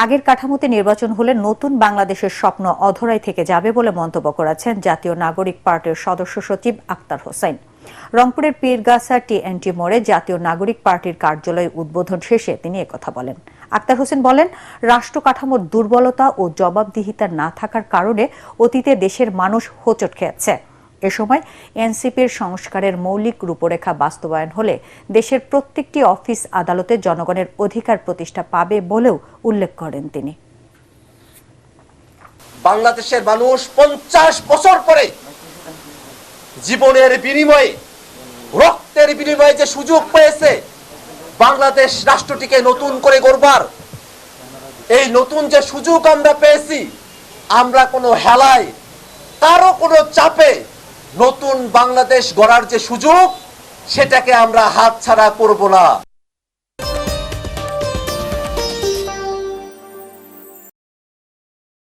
আগের কাঠামোতে নির্বাচন হলে নতুন বাংলাদেশের স্বপ্ন অধরাই থেকে যাবে বলে মন্তব্য করেছেন জাতীয় নাগরিক পার্টির সদস্য সচিব আক্তার হোসেন। রংপুরের পীরগাছা টিএনটি মোড়ে জাতীয় নাগরিক পার্টির কার্যালয় উদ্বোধন শেষে তিনি একথা বলেন। আক্তার হোসেন বলেন, রাষ্ট্র কাঠামোর দুর্বলতা ও জবাবদিহিতা না থাকার কারণে অতীতে দেশের মানুষ হোঁচট খেয়েছে। এ সময় এনসিপির সংস্কারের মৌলিক রূপরেখা বাস্তবায়ন হলে দেশের প্রত্যেকটি অফিস আদালতে জনগণের অধিকার প্রতিষ্ঠা পাবে বলেও উল্লেখ করেন তিনি। বাংলাদেশের মানুষ 50 বছর পরে জীবনের বিনিময়ে, রক্তের বিনিময়ে যে সুযোগ পেয়েছে বাংলাদেশ রাষ্ট্রটিকে নতুন করে গড়বার, এই নতুন যে সুযোগ আমরা পেয়েছি, আমরা কোনো হেলায়, কারো কোনো চাপে নতুন বাংলাদেশ গড়ার যে সুযোগ, সেটাকে আমরা হাতছাড়া করব না।